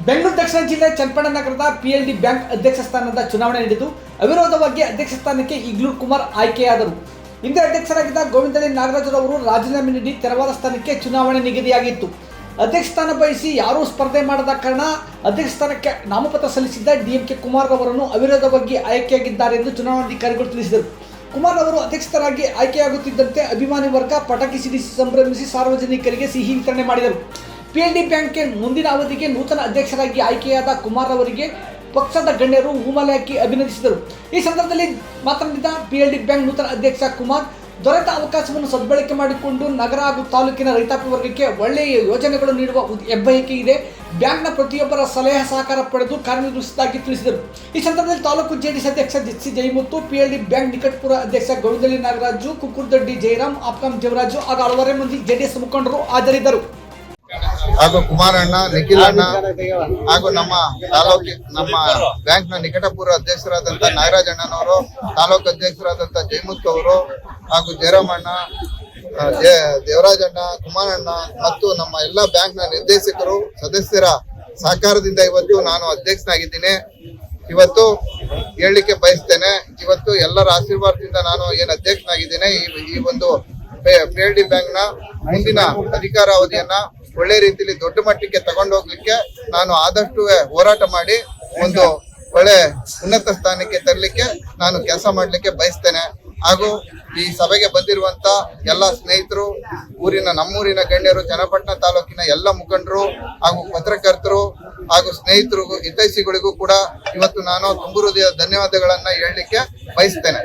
ಬೆಂಗಳೂರು ದಕ್ಷಿಣ ಜಿಲ್ಲೆ ಚನ್ನಪಟ್ಟಣ ನಗರದ PLD bank ಅಧ್ಯಕ್ಷ ಸ್ಥಾನದ ಚುನಾವಣೆ ನಡೆದು ಅವಿರೋಧವಾಗಿ ಅಧ್ಯಕ್ಷ ಸ್ಥಾನಕ್ಕೆ ಇಗ್ಲೂರು ಕುಮಾರ್ ಆಯ್ಕೆಯಾದರು. ಹಿಂದೆ ಅಧ್ಯಕ್ಷರಾಗಿದ್ದ ಗೋವಿಂದಳ್ಳಿ ನಾಗರಾಜರವರು ರಾಜೀನಾಮೆ ನೀಡಿ ತೆರವಾದ ಸ್ಥಾನಕ್ಕೆ ಚುನಾವಣೆ ನಿಗದಿಯಾಗಿತ್ತು. ಅಧ್ಯಕ್ಷ ಸ್ಥಾನ ಬಯಸಿ ಯಾರೂ ಸ್ಪರ್ಧೆ ಮಾಡದ ಕಾರಣ ಅಧ್ಯಕ್ಷ ಸ್ಥಾನಕ್ಕೆ ನಾಮಪತ್ರ ಸಲ್ಲಿಸಿದ್ದ DMK ಕುಮಾರ್ ಅವರನ್ನು ಅವಿರೋಧವಾಗಿ ಆಯ್ಕೆಯಾಗಿದ್ದಾರೆ ಎಂದು ಚುನಾವಣಾಧಿಕಾರಿಗಳು ತಿಳಿಸಿದರು. ಕುಮಾರ್ ಅವರು ಅಧ್ಯಕ್ಷರಾಗಿ ಆಯ್ಕೆಯಾಗುತ್ತಿದ್ದಂತೆ ಅಭಿಮಾನಿ ವರ್ಗ ಪಟಾಕಿ ಸಿಡಿಸಿ ಸಂಭ್ರಮಿಸಿ ಸಾರ್ವಜನಿಕರಿಗೆ ಸಿಹಿ ವಿತರಣೆ ಮಾಡಿದರು. PLD ಬ್ಯಾಂಕ್ಗೆ ಮುಂದಿನ ಅವಧಿಗೆ ನೂತನ ಅಧ್ಯಕ್ಷರಾಗಿ ಆಯ್ಕೆಯಾದ ಕುಮಾರ್ ಅವರಿಗೆ ಪಕ್ಷದ ಗಣ್ಯರು ಹೂಮಾಲೆ ಹಾಕಿ ಅಭಿನಂದಿಸಿದರು. ಈ ಸಂದರ್ಭದಲ್ಲಿ ಮಾತನಾಡಿದ PLD ಬ್ಯಾಂಕ್ ನೂತನ ಅಧ್ಯಕ್ಷ ಕುಮಾರ್, ದೊರೆತ ಅವಕಾಶವನ್ನು ಸದ್ಬಳಕೆ ಮಾಡಿಕೊಂಡು ನಗರ ಹಾಗೂ ತಾಲೂಕಿನ ರೈತಾಪಿ ವರ್ಗಕ್ಕೆ ಒಳ್ಳೆಯ ಯೋಜನೆಗಳು ನೀಡುವ ಹೆಬ್ಬಯಕೆ ಇದೆ. ಬ್ಯಾಂಕ್ನ ಪ್ರತಿಯೊಬ್ಬರ ಸಲಹೆ ಸಹಕಾರ ಪಡೆದು ಕಾರ್ಯನಿರ್ವಹಿಸುವುದಾಗಿ ತಿಳಿಸಿದರು. ಈ ಸಂದರ್ಭದಲ್ಲಿ ತಾಲೂಕು JDS ಅಧ್ಯಕ್ಷ JC ಜಯಮುತ್ತು, PLD ಬ್ಯಾಂಕ್ ನಿಕಟಪುರ ಅಧ್ಯಕ್ಷ ಗೋವಿಂದಳ್ಳಿ ನಾಗರಾಜು, ಕುಕ್ಕುರ್ದೊಡ್ಡಿ ಜಯರಾಮ್, ಆಪ್ಕಾಂ ದೇವರಾಜು ಹಾಗೂ ಹಲವಾರು ಮಂದಿ JDS ಮುಖಂಡರು ಹಾಜರಿದ್ದರು. ಹಾಗೂ ಕುಮಾರಣ್ಣ, ನಿಖಿಲ್ ಅಣ್ಣ ಹಾಗೂ ನಮ್ಮ ಬ್ಯಾಂಕ್ ನ ನಿಕಟಪೂರ್ವ ಅಧ್ಯಕ್ಷರಾದಂತ ನಾಗರಾಜ್ ಅಣ್ಣನವರು, ತಾಲೂಕು ಅಧ್ಯಕ್ಷರಾದಂತ ಜಯಮುತ್ ಅವರು ಹಾಗೂ ಜಯರಾಮಣ್ಣ, ದೇವರಾಜ್ ಅಣ್ಣ, ಕುಮಾರಣ್ಣ ಮತ್ತು ನಮ್ಮ ಎಲ್ಲ ಬ್ಯಾಂಕ್ ನ ನಿರ್ದೇಶಕರು ಸದಸ್ಯರ ಸಹಕಾರದಿಂದ ಇವತ್ತು ನಾನು ಅಧ್ಯಕ್ಷನಾಗಿದ್ದೀನಿ. ಇವತ್ತು ಹೇಳಲಿಕ್ಕೆ ಬಯಸ್ತೇನೆ, ಇವತ್ತು ಎಲ್ಲರ ಆಶೀರ್ವಾದದಿಂದ ನಾನು ಏನು ಅಧ್ಯಕ್ಷನಾಗಿದ್ದೇನೆ, ಈ ಒಂದು PLD ಬ್ಯಾಂಕ್ ನ ಮುಂದಿನ ಅಧಿಕಾರ ಅವಧಿಯನ್ನ ಒಳ್ಳೆ ರೀತಿಯಲ್ಲಿ ದೊಡ್ಡ ಮಟ್ಟಕ್ಕೆ ತಗೊಂಡೋಗ್ಲಿಕ್ಕೆ ನಾನು ಆದಷ್ಟು ಹೋರಾಟ ಮಾಡಿ ಒಂದು ಒಳ್ಳೆ ಉನ್ನತ ಸ್ಥಾನಕ್ಕೆ ತರಲಿಕ್ಕೆ ನಾನು ಕೆಲಸ ಮಾಡ್ಲಿಕ್ಕೆ ಬಯಸ್ತೇನೆ. ಹಾಗೂ ಈ ಸಭೆಗೆ ಬಂದಿರುವಂತ ಎಲ್ಲ ಸ್ನೇಹಿತರು, ನಮ್ಮೂರಿನ ಗಣ್ಯರು, ಚನ್ನಪಟ್ಟಣ ತಾಲೂಕಿನ ಎಲ್ಲ ಮುಖಂಡರು ಹಾಗೂ ಪತ್ರಕರ್ತರು ಹಾಗೂ ಸ್ನೇಹಿತರು, ಹಿತೈಷಿಗಳಿಗೂ ಕೂಡ ಇವತ್ತು ನಾನು ತುಂಬು ಹೃದಯ ಧನ್ಯವಾದಗಳನ್ನ ಹೇಳಲಿಕ್ಕೆ ಬಯಸ್ತೇನೆ.